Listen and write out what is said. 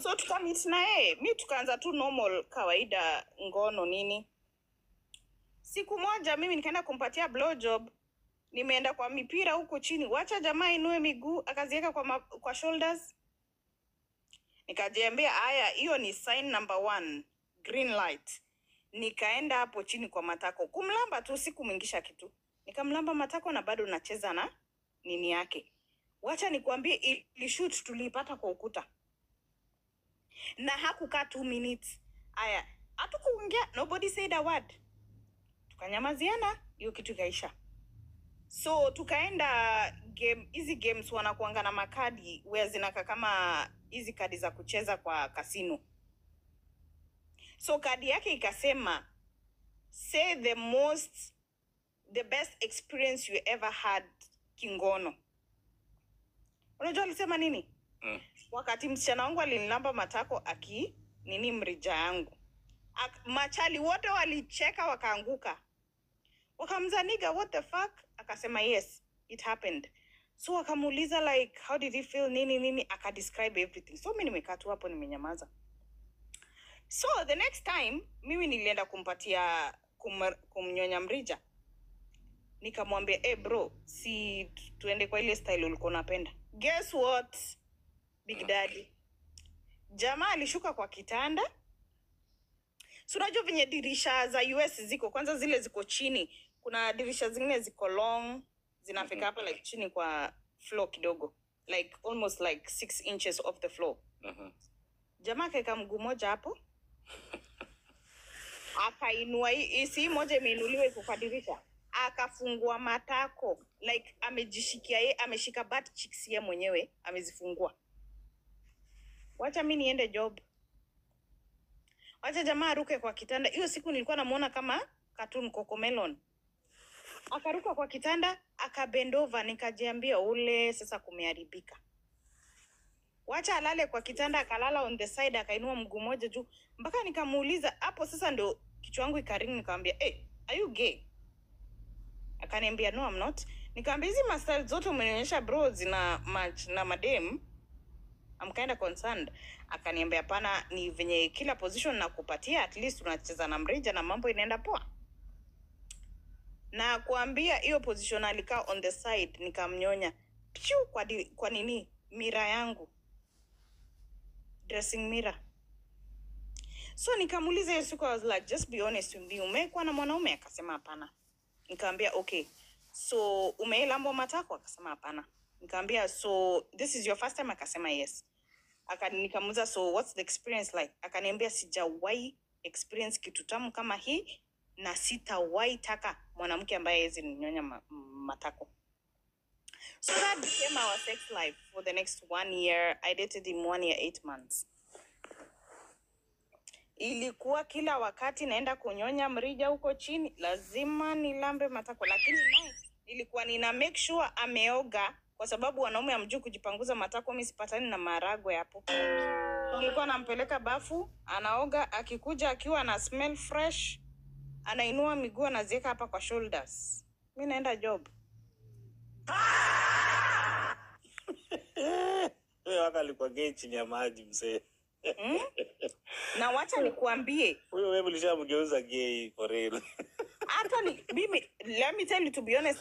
So tukamit na yeye, mi tukaanza tu normal kawaida ngono nini. Siku moja mimi nikaenda kumpatia blowjob, nimeenda kwa mipira huko chini, wacha jamaa inue miguu akaziweka kwa shoulders. Nikajiambia haya, hiyo ni sign number 1, green light. Nikaenda hapo chini kwa matako kumlamba tu, sikumwingisha kitu. Nikamlamba matako na bado nacheza na nini yake. Wacha nikwambie, ili shoot tulipata kwa ukuta. Na hakukaa 2 minutes. Aya, hatukuongea, nobody said a word. Tukanyamaziana, hiyo kitu ikaisha. So tukaenda game, hizi games wanakuanga na makadi where zinaka kama hizi kadi za kucheza kwa kasino. So kadi yake ikasema, say the best experience you ever had kingono. Unajua alisema nini? Wakati msichana wangu alinilamba matako nini mrija yangu. Machali wote walicheka wakaanguka. Wakamzaniga, what the fuck? Akasema yes, it happened. So wakamuuliza like, how did he feel nini, akadescribe everything. So mimi nimekaa tu hapo nimenyamaza. So the next time mimi nilienda kumpatia kumnyonya mrija. Nikamwambia, bro, si tuende kwa ile style ulikuwa unapenda. Guess what? Big Daddy. Jamaa alishuka kwa kitanda. So unajua venye dirisha za US ziko, kwanza zile ziko chini. Kuna dirisha zingine ziko long, zinafika hapa like chini kwa floor kidogo. Like almost like 6 inches off the floor. Jamaa kaeka mguu moja hapo. Akainua hii moja imeinuliwa iko kwa dirisha. Akafungua matako. Like amejishikia yeye, ameshika butt cheeks yeye mwenyewe, amezifungua. Wacha mimi niende job. Wacha jamaa aruke kwa kitanda. Hiyo siku nilikuwa namuona kama cartoon Cocomelon. Akaruka kwa kitanda, akabendova, nikajiambia ule sasa kumeharibika. Wacha alale kwa kitanda, akalala on the side, akainua mguu moja juu. Mpaka nikamuuliza, hapo sasa ndo kichwa yangu ikaring, nikamwambia, are you gay? Akaniambia, no I'm not. Nikamwambia hizi mastyle zote umenionyesha bro zina match na madem. I'm kind of concerned. Akaniambia hapana, ni venye kila position nakupatia at least unacheza na mrija na mambo inaenda poa. Na kuambia hiyo position alikaa on the side, nikamnyonya piu kwa nini mira yangu, dressing mirror. So nikamuuliza hiyo siku, I was like, just be honest with me, umekuwa na mwanaume? Akasema hapana. Nikamwambia okay, so umelambo matako? Akasema hapana. Nikamwambia so this is your first time? Akasema yes. Nikamuuliza so what's the experience like? Akaniambia sijawahi experience kitu tamu kama hii na sitawahi taka mwanamke ambaye hawezi ninyonya matako. So that became our sex life for the next 1 year. I dated him 1 year 8 months. Ilikuwa kila wakati naenda kunyonya mrija huko chini, lazima nilambe matako. Lakini ilikuwa nina make sure ameoga, kwa sababu wanaume hamjui kujipanguza matako. Mimi sipatani na maragwe hapo. Nilikuwa nampeleka bafu, anaoga, akikuja akiwa na smell fresh, anainua miguu anaziweka hapa kwa shoulders. Mimi naenda job. Wewe waka alikuwa gay chini ya maji mzee. Na wacha nikuambie, wewe ulishamgeuza gay for real. Hata mimi, let me tell you to be honest,